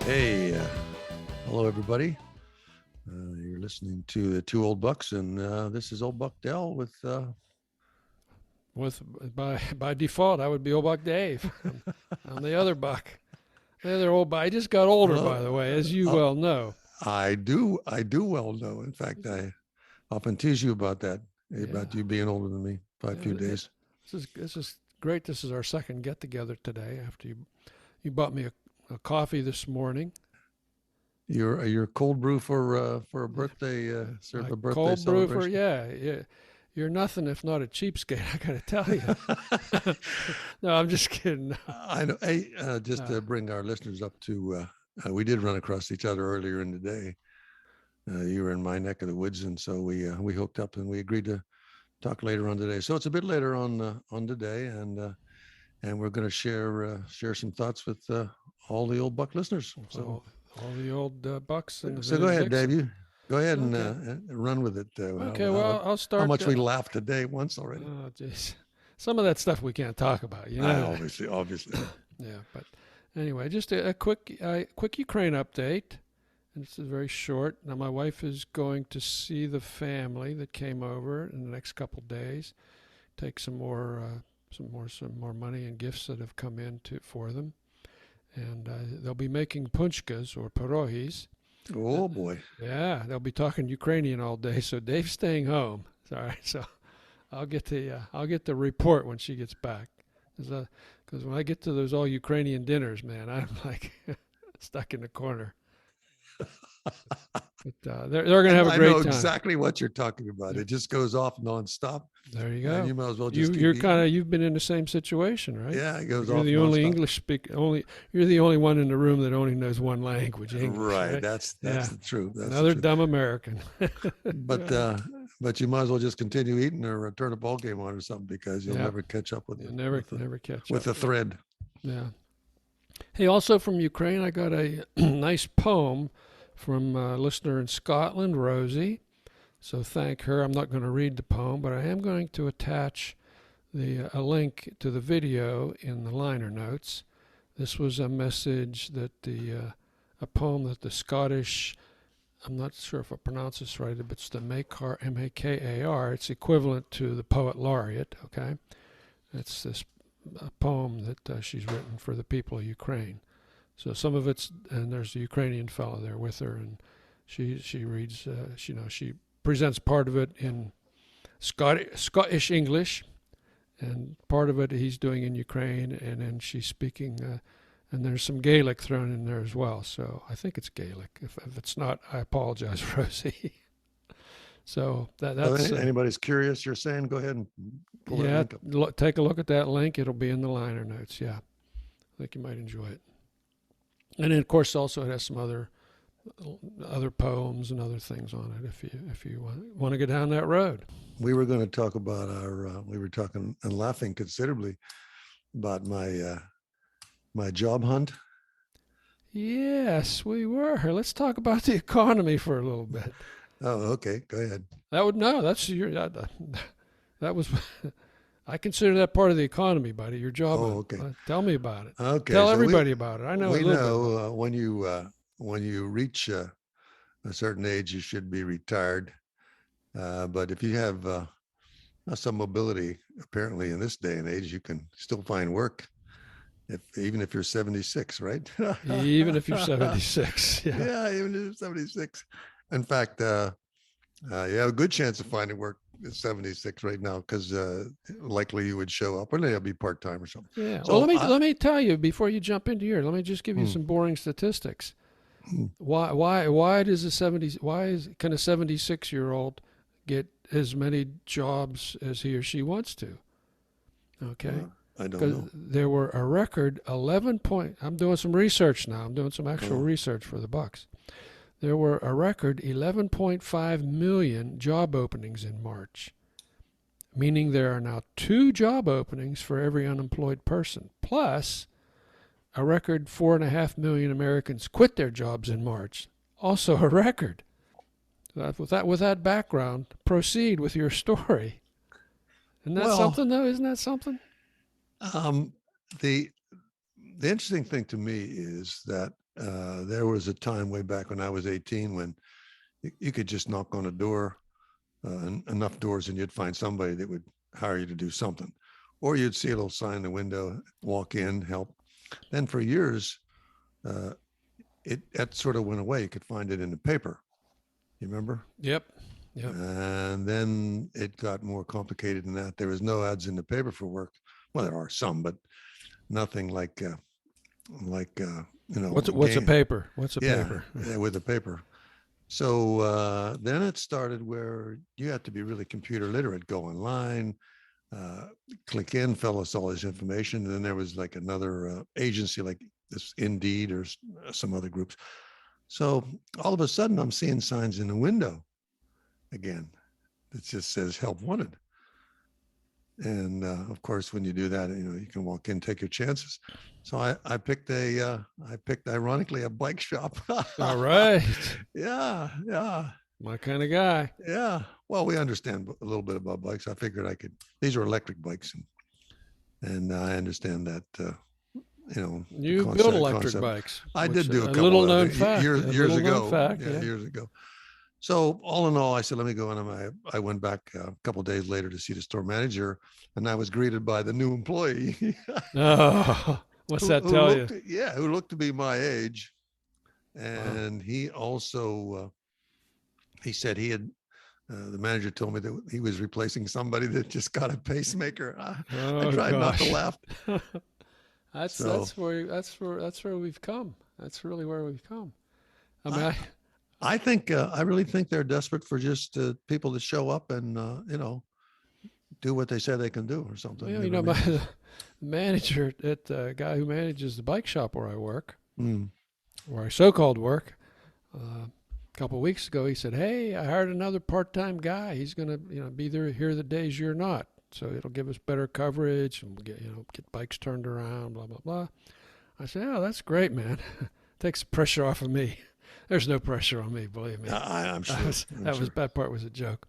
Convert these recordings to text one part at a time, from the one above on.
Hey, hello everybody. You're listening to the Two Old Bucks, and this is Old Buck Dell with. With by default, I would be old Buck Dave. I'm the other Buck, the other old Buck. I just got older, Well, by the way, as you well know. I do well know. In fact, I often tease you about that, Yeah, about you being older than me by a yeah. few days. This is great. This is our second get together today. After you bought me a coffee this morning. Your cold brew for a birthday, serve My a birthday cold brew for celebration. yeah. You're nothing if not a cheapskate. I got to tell you. No, I'm just kidding. I know. Hey, just Uh, to bring our listeners up to, we did run across each other earlier in the day. You were in my neck of the woods, and so we hooked up and we agreed to talk later on today. So it's a bit later on today, and we're going to share some thoughts with all the old Buck listeners. So all the old Bucks and the so go vintage ahead, Dave. Dixon. You go ahead Okay. and run with it. Okay. Well, I'll How start. much we laughed today once already. Oh, jeez. Some of that stuff we can't talk about, you know. Obviously. Yeah, but anyway, just a quick Ukraine update, and this is very short. Now, my wife is going to see the family that came over in the next couple days. Take some more money and gifts that have come in for them, and they'll be making punchkas or pierogies. Oh boy. Yeah, they'll be talking Ukrainian all day. So Dave's staying home. Sorry, so I'll get the report when she gets back. Because when I get to those all Ukrainian dinners, man, I'm like stuck in the corner. But they're going to have a I know great time. exactly what you're talking about. It just goes off nonstop, There you and go. you might as well just keep You're eating. you've been in the same situation, right? Yeah, it goes You're off the only nonstop. English speak only. You're the only one in the room that only knows one language, English, Right. right? That's Yeah. the truth. That's the Another truth. dumb American. But you might as well just continue eating or turn a ball game on or something because you'll Yeah. never catch up with You the never catch with up. the thread. Yeah. Hey, also from Ukraine, I got a nice poem from a listener in Scotland, Rosie. So thank her. I'm not going to read the poem, but I am going to attach a link to the video in the liner notes. This was a message that a poem that the Scottish, I'm not sure if I pronounce this right, but it's the Makar, Makar. It's equivalent to the poet laureate. Okay, it's this a poem that she's written for the people of Ukraine. So some of it's, and there's a Ukrainian fellow there with her, and she reads, she presents part of it in Scottish English, and part of it he's doing in Ukraine, and then she's speaking, and there's some Gaelic thrown in there as well. So I think it's Gaelic. If it's not, I apologize, Rosie. So that's If anybody's curious, you're saying go ahead and pull that yeah. link up. Take a look at that link. It'll be in the liner notes. Yeah, I think you might enjoy it. And then, of course, also it has some other poems and other things on it if you want to go down that road. We were going to talk about we were talking and laughing considerably about my job hunt. Yes, we were. Let's talk about the economy for a little bit. Oh, okay. Go ahead. That's your that was I consider that part of the economy, buddy. Your job. Oh, okay. Tell me about it. Okay. Tell So everybody about it. I know a we little bit. know when you reach a certain age, you should be retired. But if you have some mobility, apparently in this day and age, you can still find work. Even if you're 76, right? Even if you're 76. Yeah. Yeah, even if you're 76. In fact, you have a good chance of finding work at 76 right now because likely you would show up, or they'll be part time or something. Yeah. So Well, let me tell you before you jump into here. Let me just give you some boring statistics. Why does can a 76-year-old get as many jobs as he or she wants to? Okay. I don't Because know. there were a record 11 point. I'm doing some research now. I'm doing some actual research for the Bucks. There were a record 11.5 million job openings in March, meaning there are now 2 job openings for every unemployed person. Plus, a record 4.5 million Americans quit their jobs in March. Also a record. With that background, proceed with your story. Isn't that something, though? Isn't that something? The interesting thing to me is that there was a time way back when I was 18 when you could just knock on a door, enough doors, and you'd find somebody that would hire you to do something. Or you'd see a little sign in the window, walk in, help. Then for years, uh, that sort of went away. You could find it in the paper. You remember? Yep. Yep. And then it got more complicated than that. There was no ads in the paper for work. Well, there are some, but nothing like What's a paper? What's a paper? Yeah, with a paper. So then it started where you had to be really computer literate, go online, click in, fill us all this information. And then there was like another agency like this Indeed or some other groups. So all of a sudden I'm seeing signs in the window again that just says help wanted. And of course, when you do that, you can walk in, take your chances. So I picked ironically a bike shop. All right. Yeah. My kind of guy. Yeah. Well, we understand a little bit about bikes. I figured these are electric bikes, and I understand that, You build electric bikes. I did do a couple little known fact. years ago. Yeah, years ago. So all in all, I said, let me go. And I went back a couple of days later to see the store manager, and I was greeted by the new employee. Oh, what's that tell you? Who looked to be my age. And he also, he said he had, the manager told me that he was replacing somebody that just got a pacemaker. I tried not to laugh. That's where we've come. That's really where we've come. I mean, I really think they're desperate for just people to show up and do what they say they can do or something. Well, my manager, the guy who manages the bike shop where I work, where I so-called work, a couple of weeks ago, he said, "Hey, I hired another part-time guy. He's going to be there here the days you're not, so it'll give us better coverage and we'll get bikes turned around, blah blah blah." I said, "Oh, that's great, man. Takes the pressure off of me." There's no pressure on me, believe me. I'm sure. That part was a joke.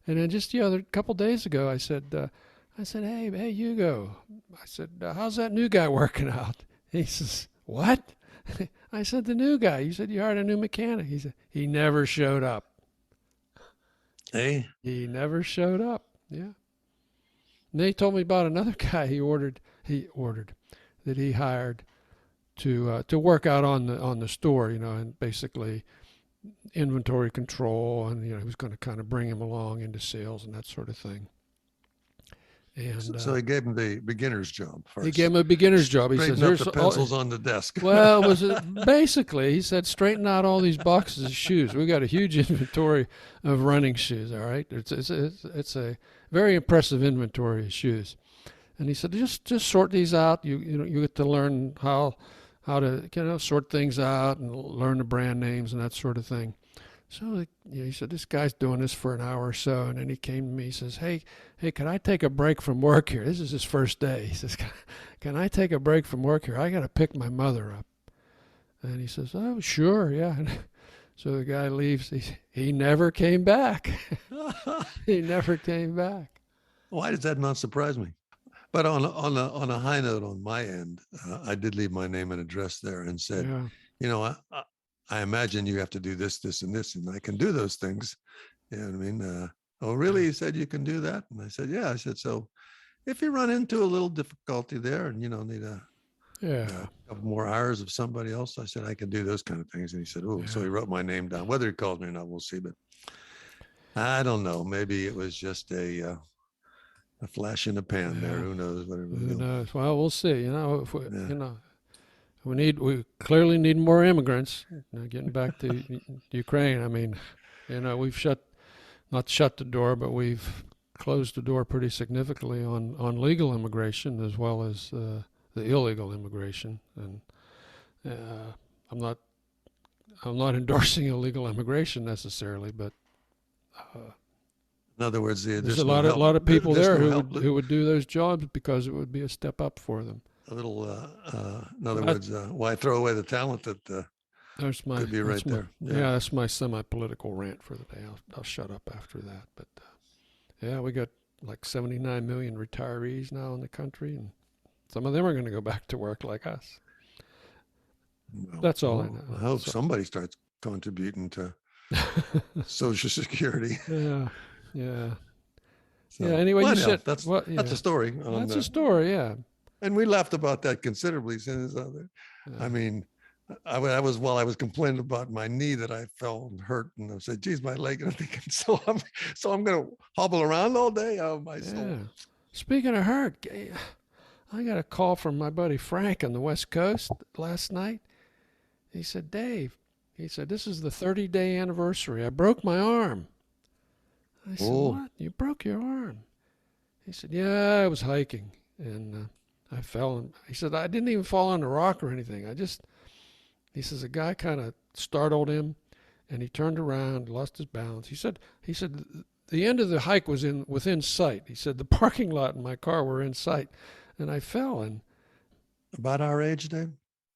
And then just the other couple days ago, I said, hey, Hugo. I said, how's that new guy working out? He says, what? I said, the new guy. You said you hired a new mechanic. He said, he never showed up. Hey? He never showed up. Yeah. And then he told me about another guy he ordered that he hired to work out on the store, and basically inventory control, and he was going to kind of bring him along into sales and that sort of thing. And so he gave him the beginner's job first. He gave him a beginner's job. He said, "Here's the pencils on the desk." Well, basically he said, straighten out all these boxes of shoes. We got a huge inventory of running shoes. All right, it's a very impressive inventory of shoes. And he said, just sort these out. You get to learn how to sort things out and learn the brand names and that sort of thing. So he said, this guy's doing this for an hour or so, and then he came to me. He says, hey, can I take a break from work here? This is his first day. He says, can I take a break from work here? I got to pick my mother up. And he says, oh, sure, yeah. And so the guy leaves. He never came back. He never came back. Why does that not surprise me? But on a high note on my end, I did leave my name and address there and said, I imagine you have to do this, this, and this, and I can do those things. You know what I mean? Oh, really? He said you can do that? And I said, yeah. I said, so if you run into a little difficulty there and, need a couple more hours of somebody else, I said, I can do those kind of things. And he said, oh, so he wrote my name down. Whether he calls me or not, we'll see. But I don't know. Maybe it was just a flash in the pan there. Who knows? Who knows? Well, we'll see. We clearly need more immigrants. Getting back to Ukraine, I mean, we've not shut the door, but we've closed the door pretty significantly on legal immigration as well as the illegal immigration. And I'm not endorsing illegal immigration necessarily, but in other words, there's a lot of people there who would do those jobs because it would be a step up for them. A little, in other words, why throw away the talent that could be right there? Yeah, that's my semi-political rant for the day. I'll shut up after that. But we got like 79 million retirees now in the country, and some of them are going to go back to work like us. That's all I Well, know. I hope So, somebody starts contributing to Social Security. yeah, yeah, yeah. So, Anyway, well, you anyhow, said what? that's a Yeah, story on that's a story. Yeah, and we laughed about that considerably since I yeah, mean, I was while I was complaining about my knee that I fell and hurt, and I said, "Geez, my leg." And I'm thinking, so I'm going to hobble around all day. Oh, my yeah. soul! Speaking of hurt, I got a call from my buddy Frank on the West Coast last night. He said, Dave, he said, this is the 30-day anniversary. I broke my arm. I said, Oh, what? You broke your arm? He said, yeah, I was hiking and I fell. And he said, I didn't even fall on a rock or anything. He says, a guy kind of startled him and he turned around, lost his balance. He said, the end of the hike was within sight. He said, the parking lot and my car were in sight. And I fell and about our age, Dave.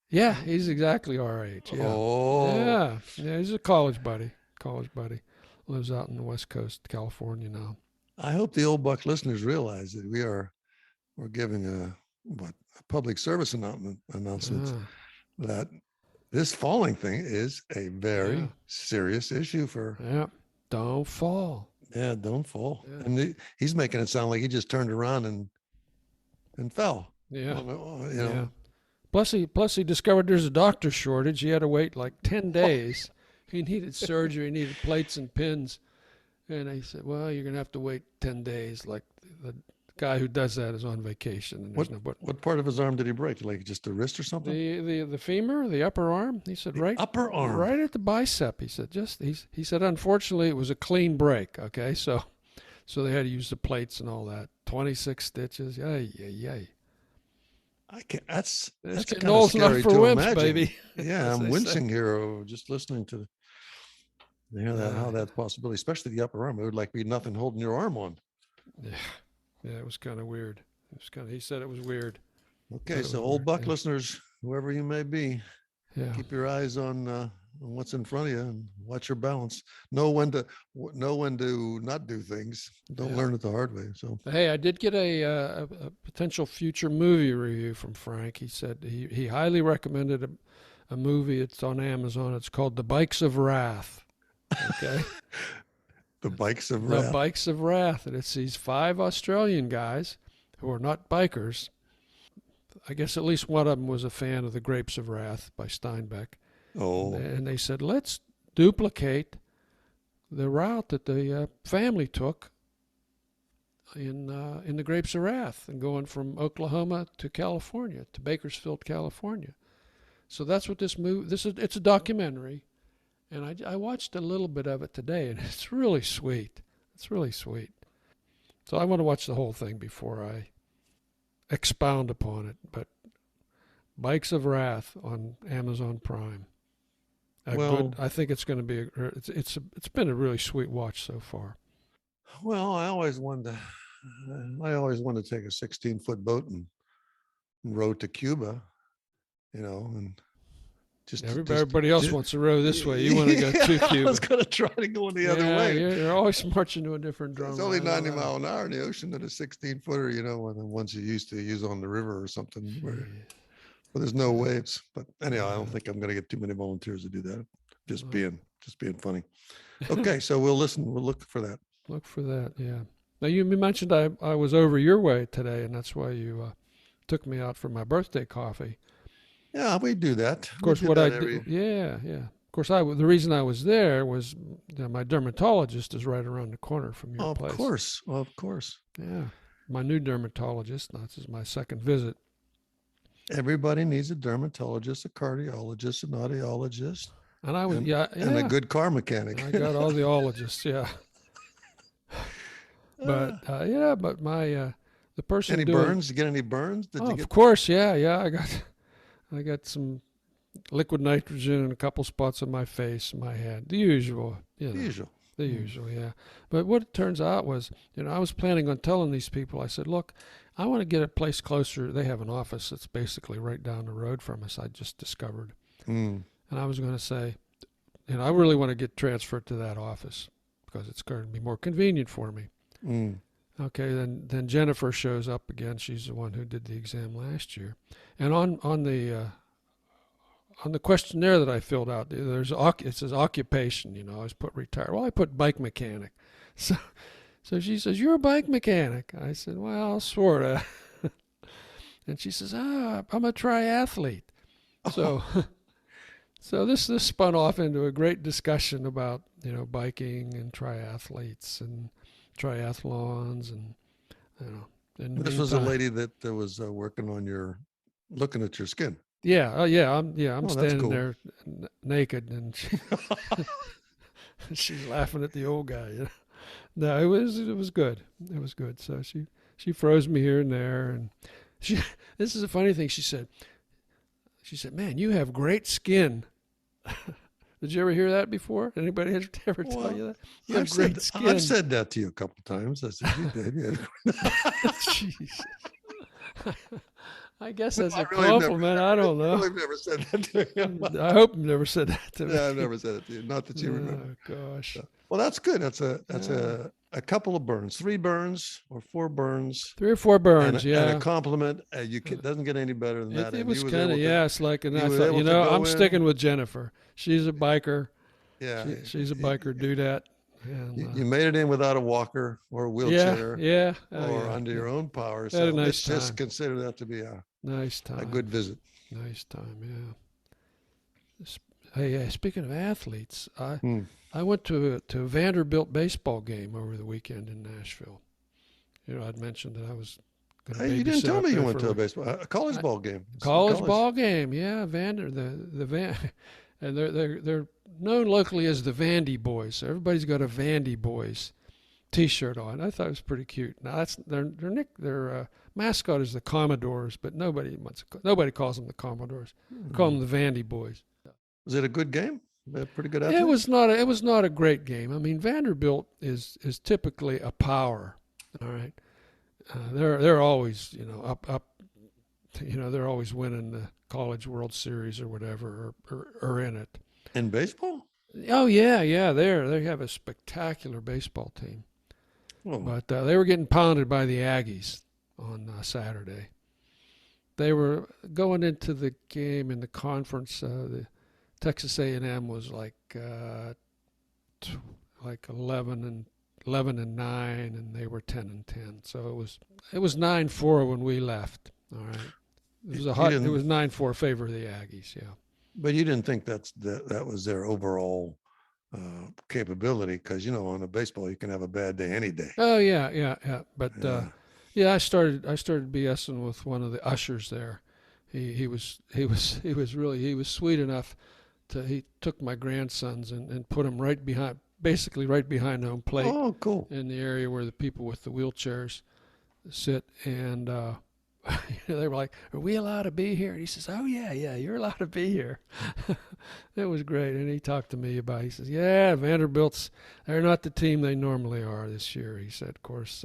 yeah, he's exactly our age. Yeah. Oh, Yeah. Yeah, he's a college buddy. College buddy. Lives out in the West Coast, California now. I hope the old Buck listeners realize that we're giving a public service announcement Ah, that this falling thing is a yeah. very serious issue for. Yeah. Don't fall. Yeah, don't fall. Yeah. And he's making it sound like he just turned around and fell. Yeah. Well, Yeah. Plus he discovered there's a doctor shortage. He had to wait like 10 days. He needed surgery, he needed plates and pins. And I said, well, you're going to have to wait 10 days. Like the guy who does that is on vacation. And there's what part of his arm did he break? Like just the wrist or something? the femur, the upper arm. He said, The upper arm. right at the bicep. He said, he said, unfortunately, it was a clean break. Okay. So they had to use the plates and all that. 26 stitches. Yay, yay, yay. I can't. That's It's kind getting of old scary enough for to wimps, imagine. baby. Yeah, As I'm they wincing say. here just listening to that how that's possibility, especially the upper arm. It would like be nothing holding your arm on. Yeah, yeah, it was kind of weird. It was kind of. He said it was weird. Okay, It so was old weird. Buck Yeah. listeners, whoever you may be, Yeah. keep your eyes on what's in front of you and watch your balance. Know when to not do things. Don't Yeah. learn it the hard way. So Hey, I did get a potential future movie review from Frank. He said he highly recommended a movie. It's on Amazon. It's called The Bikes of Wrath. Okay. the bikes of The wrath. Bikes of Wrath. And it's these 5 Australian guys who are not bikers. I guess at least one of them was a fan of The Grapes of Wrath by Steinbeck. Oh, And they said, let's duplicate the route that the family took in The Grapes of Wrath and going from Oklahoma to California, to Bakersfield, California. So that's what this movie, it's a documentary. And I watched a little bit of it today, and it's really sweet. It's really sweet. So I want to watch the whole thing before I expound upon it. But Bikes of Wrath on Amazon Prime. I think it's going to be. It's been a really sweet watch so far. well, I always wanted to take a 16-foot boat and row to Cuba, and Everybody else wants to row this way. You want to go to Cuba. I was going to try to go the other Yeah, way. you're always marching to a different drum. It's only line. 90 mile an hour in the ocean at a 16-footer, and once you used to use on the river or something where there's no waves. But anyhow, I don't think I'm going to get too many volunteers to do that. Just being funny. Okay, so we'll look for that. Look for that, yeah. Now you mentioned I was over your way today, and that's why you took me out for my birthday coffee. Yeah, we do that. Of course, what I did, yeah. Of course, the reason I was there was my dermatologist is right around the corner from your place. Of course. Yeah, my new dermatologist. This is my second visit. Everybody needs a dermatologist, a cardiologist, an audiologist, and I was and a good car mechanic. I got all the ologists, yeah. But but my the person any burns? Did you get any burns? Of course, yeah. I got some liquid nitrogen in a couple spots on my face, my head. The usual, The usual, yeah. But what it turns out was, I was planning on telling these people, I said, look, I want to get a place closer. They have an office that's basically right down the road from us, I just discovered. And I was going to say, I really want to get transferred to that office because it's going to be more convenient for me. Okay, then Jennifer shows up again. She's the one who did the exam last year. And on on the questionnaire that I filled out, it says occupation. I always put retired. Well, I put bike mechanic. So so she says, "You're a bike mechanic." I said, "Well, sorta." And she says, I'm a triathlete. So so this spun off into a great discussion about biking and triathletes and triathlons and you know. In the This was a meantime, lady that was working on looking at your skin. I'm Oh, that's standing cool. there naked, and she's laughing at the old guy. No, it was good. It was good. So she froze me here and there, and she. This is a funny thing. She said, "Man, you have great skin." Did you ever hear that before? Anybody ever tell Well, you that? You have great I've skin. said that to you a couple of times. I said you did. Yeah. Jesus. I guess No, that's a I compliment. I don't know. really have never said that to him. I hope you never said that to Yeah, I've me. never said it to you. Not that you remember. Oh gosh. So, well, that's good. That's Yeah. a couple of burns, 3 burns or 4 burns, 3 or 4 burns. and a Yeah. compliment. Uh, Doesn't get any better than that. It And was kind of, yeah. It's like, and you I were thought, able to go I'm in. sticking with Jennifer. She's a biker. Yeah, She's a biker dudette. And you made it in without a walker or a yeah, wheelchair yeah, oh or yeah, under yeah. your own power. Had a So nice let's just time. consider that to be Nice a time. good visit. Nice time. Yeah. Hey, speaking of athletes, I Hmm. I went to a Vanderbilt baseball game over the weekend in Nashville. I'd mentioned that I was going to Hey, you didn't babysit tell up me you there went for to a week. a college I, ball game. college College. ball game, yeah. The Van, and they're known locally as the Vandy Boys. So everybody's got a Vandy Boys T-shirt on. I thought it was pretty cute. Now that's their mascot is the Commodores, but nobody calls them the Commodores. They call them the Vandy Boys. Was it a good game? They had pretty good It athletes. was not a great game. I mean, Vanderbilt is typically a power. All right, they're always up. They're always winning the College World Series or whatever, or in it. In baseball? Oh yeah, yeah. They have a spectacular baseball team, Oh, but they were getting pounded by the Aggies on Saturday. They were going into the game in the conference. The Texas A&M was like 11-9, and they were 10-10. So it was 9-4 when we left. All right, it was 9-4 favor of the Aggies. Yeah. but you didn't think that was their overall capability, because on a baseball you can have a bad day any day. Oh yeah, yeah, yeah. But Yeah. yeah, I started BSing with one of the ushers there. He was sweet enough he took my grandsons and put them basically right behind home plate Oh, cool. in the area where the people with the wheelchairs sit. And they were like, "Are we allowed to be here?" And he says, "Oh yeah, yeah, you're allowed to be here." It was great. And he talked to me about. He says, "Yeah, they're not the team they normally are this year." He said, "Of course."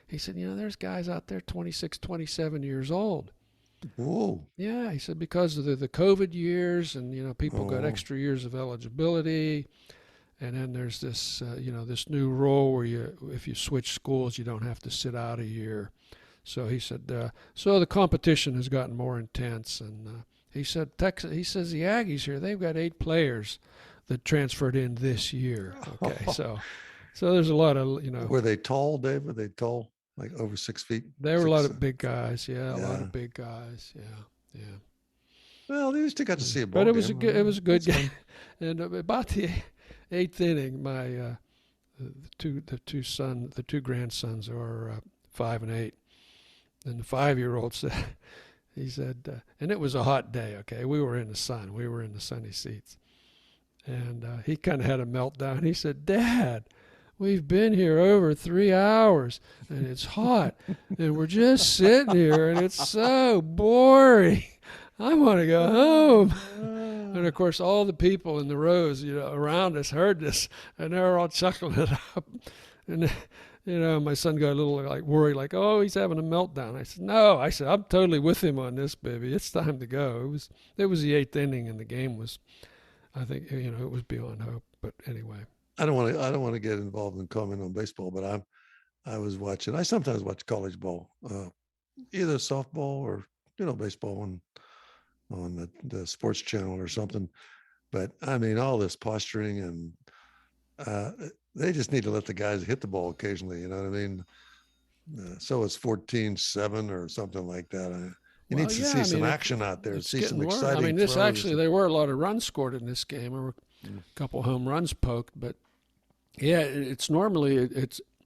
He said, "There's guys out there 26, 27 years old." Whoa. Yeah, he said, because of the COVID years, and people got Oh. extra years of eligibility, and then there's this this new rule where if you switch schools, you don't have to sit out a year. So he said, so the competition has gotten more intense, and he said Texas. He says the Aggies here, they've got 8 players that transferred in this year. Okay, so there's a lot of Were they tall, Dave? Were they tall, like over 6 feet? there were a lot of big guys. Yeah, a lot Yeah. of big guys. Yeah, yeah. Well, they still got to see a ball But it game. was a good That's game. fun. And about the eighth inning, the two grandsons are 5 and 8, and the 5-year-old said, he said, and it was a hot day. Okay, we were in the sun, we were in the sunny seats, and he kind of had a meltdown. He said, "Dad, we've been here over 3 hours, and it's hot, and we're just sitting here, and it's so boring. I want to go home." And of course, all the people in the rows, around us heard this, and they were all chuckling it up. And my son got a little like worried, like, "Oh, he's having a meltdown." I said, "No," I said, "I'm totally with him on this, baby. It's time to go." It was the eighth inning, and the game was, I think, it was beyond hope. But anyway, I don't want to get involved in comment on baseball, but I was watching. I sometimes watch college ball, either softball or baseball, and on the sports channel or something. But I mean, all this posturing and they just need to let the guys hit the ball occasionally. You know what I mean? So it's 14-7 or something like that. He Well, needs to yeah, see I some mean, action out there, it's see some getting worse. I exciting mean, this throws. actually, there were a lot of runs scored in this game. There were a couple home runs poked, but yeah, it's normally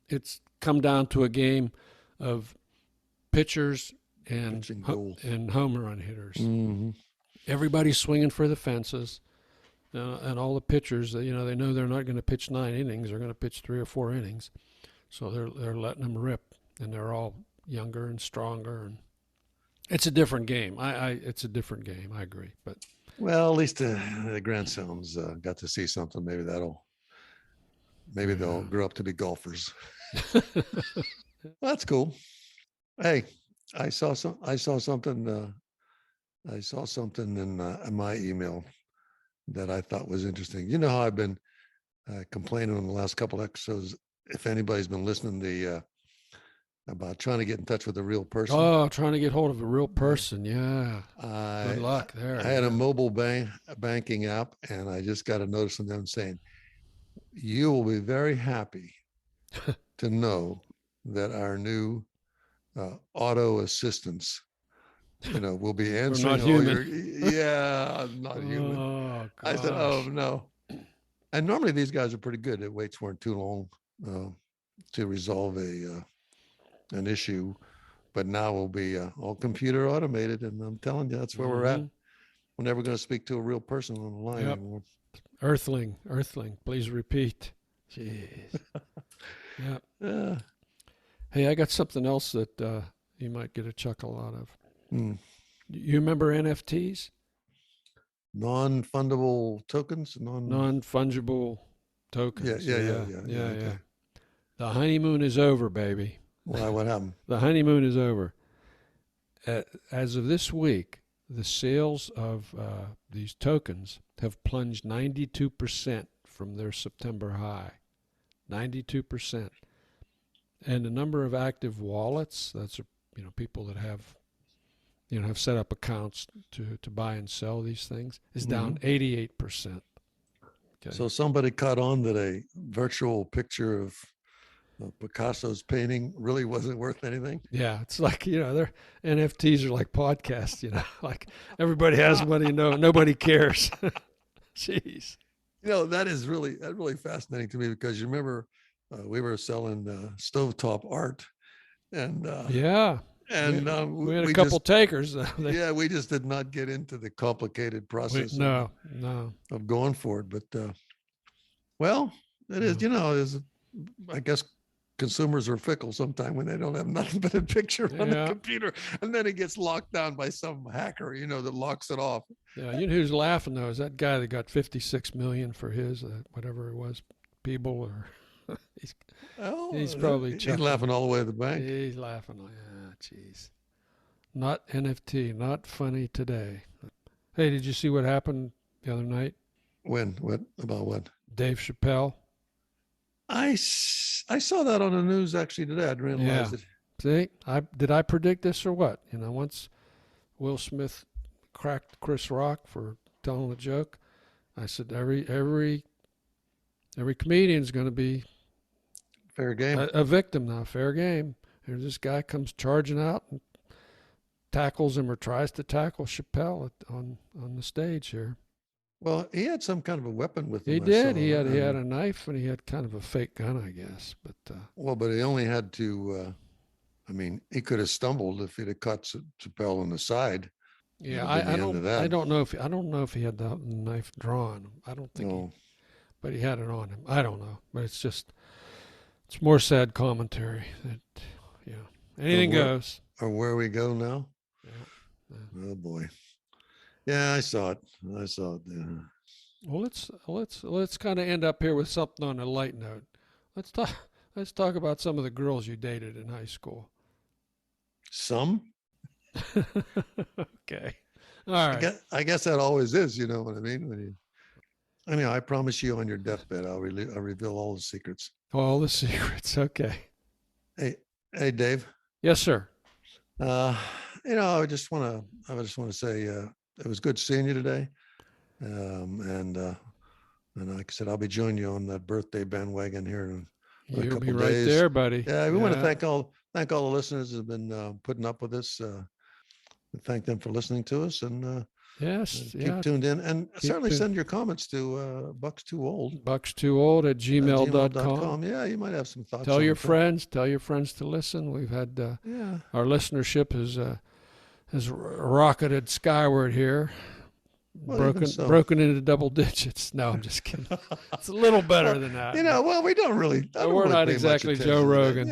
it's come down to a game of pitchers and Pitching duel. and home run hitters. Mm-hmm. Everybody's swinging for the fences, and all the pitchers, they know they're not going to pitch 9 innings. They're going to pitch 3 or 4 innings, so they're letting them rip, and they're all younger and stronger, and it's a different game. It's a different game. I agree, but Well, at least the grandsons got to see something. Maybe they'll grow up to be golfers. That's cool. Hey, I saw something. I saw something in my email that I thought was interesting. You know how I've been complaining on the last couple episodes. If anybody's been listening, about trying to get in touch with a real person. Oh, trying to get hold of a real person. Yeah. Good luck there. I had a mobile banking app, and I just got a notice from them saying, "You will be very happy to know that our new auto assistants, will be answering all your." Yeah, I'm not human. Oh, I said, "Oh no." And normally these guys are pretty good. The waits weren't too long to resolve an issue, but now we'll be all computer automated. And I'm telling you, that's where we're at. We're never going to speak to a real person on the line anymore. Earthling, please repeat. Jeez. Yeah. Hey, I got something else that you might get a chuckle out of. You remember NFTs? Non-fundable tokens? Non-fungible tokens. Yeah. Okay. The honeymoon is over, baby. Why? What happened? The honeymoon is over. As of this week, the sales of these tokens have plunged 92% from their September high. 92%. And the number of active wallets, that's people that have set up accounts to buy and sell these things, is down 88%. Okay. So somebody caught on that a virtual picture of Picasso's painting really wasn't worth anything. Yeah, it's like their NFTs are like podcasts. Like everybody has money, nobody cares. Jeez. That is really fascinating to me, because you remember we were selling stovetop art, and we had a couple takers. We just did not get into the complicated process. No, of going for it. But well, it is. I guess consumers are fickle sometimes when they don't have nothing but a picture on the computer, and then it gets locked down by some hacker, that locks it off. Yeah, who's laughing though is that guy that got $56 million for his whatever it was, Peeble, or he's probably he's laughing all the way to the bank. He's laughing. Yeah, jeez. Not NFT, not funny today. Hey, did you see what happened the other night? When? What about what? Dave Chappelle. I saw that on the news actually today. I didn't realize it. See, did I predict this or what? Once Will Smith cracked Chris Rock for telling a joke, I said every comedian is going to be fair game. A victim now. Fair game. Here's this guy comes charging out and tackles him or tries to tackle Chappelle on the stage here. Well, he had some kind of a weapon with him. He did. He had a knife, and he had kind of a fake gun, I guess. But but he only had to. He could have stumbled if he'd have caught Chappelle on the side. Yeah, I don't know if he had the knife drawn. I don't think. But he had it on him. I don't know. But it's more sad commentary that anything goes. Or where we go now. Yeah. Oh boy. Yeah, I saw it. Yeah. Well, let's kind of end up here with something on a light note. Let's talk about some of the girls you dated in high school. Some? Okay. All right. I guess that always is, you know what I mean? I promise you on your deathbed, I'll reveal all the secrets. All the secrets. Okay. Hey, Dave. Yes, sir. I just want to say it was good seeing you today. And like I said, I'll be joining you on that birthday bandwagon here in a You'll couple be of right days. there, buddy. Yeah, we want to thank all the listeners who've been putting up with us. Thank them for listening to us, and Yes, keep tuned in, and certainly send your comments to BUCKSTWOOLD. BUCKSTWOOLD@gmail.com. Yeah, you might have some thoughts. Tell your friends to listen. We've had our listenership has rocketed skyward here. Well, broken into double digits. No, I'm just kidding. It's a little better than that. Well, we don't really. We're really not exactly Joe Rogan.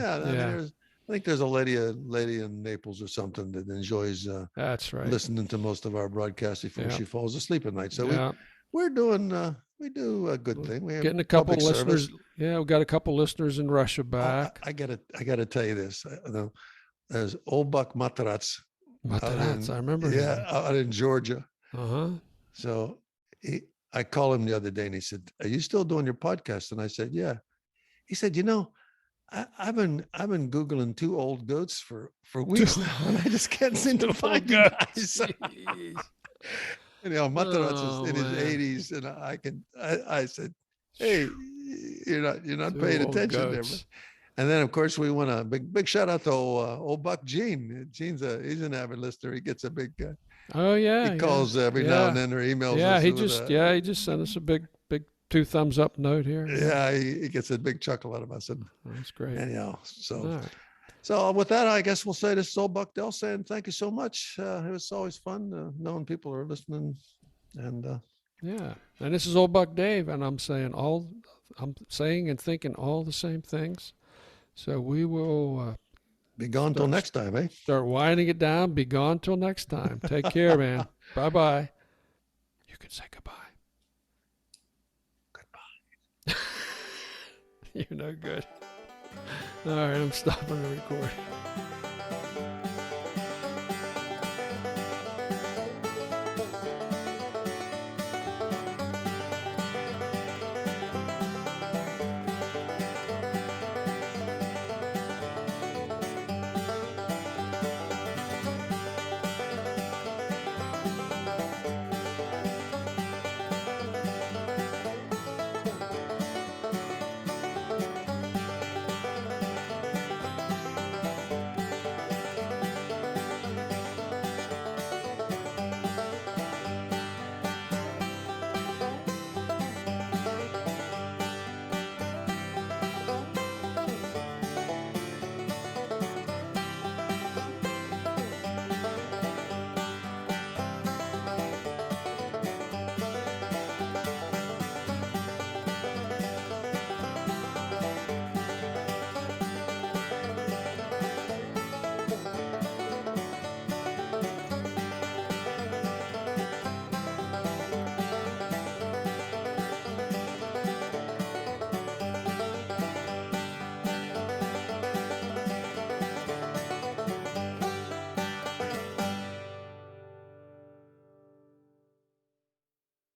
I think there's a lady in Naples or something that enjoys. That's right. Listening to most of our broadcasts before she falls asleep at night. So we do a good thing. We getting a couple listeners. Service. Yeah, we got a couple listeners in Russia back. I gotta tell you this. There's Old Buck Matarazz. I remember. Yeah, out in Georgia. So I called him the other day and he said, "Are you still doing your podcast?" And I said, "Yeah." He said, I've been Googling two old goats for weeks now, and I just can't seem to find you guys. Matarazz is in his 80s, and I said, "Hey, you're not paying attention there." And then, of course, we want a big shout out to old Buck Gene. He's an avid listener. He gets a big. Oh yeah, he calls every now and then or emails. Yeah, he just sent us a big 2 thumbs up note here. Yeah, he gets a big chuckle out of us. And that's great. Anyhow, so with that, I guess we'll say this is Old Buck Dell saying thank you so much. It was always fun knowing people are listening, and and this is Old Buck Dave, and I'm saying and thinking all the same things. So we will be gone till next time, eh? Start winding it down. Be gone till next time. Take care, man. Bye-bye. You can say goodbye. Goodbye. You're no good. All right, I'm stopping the recording.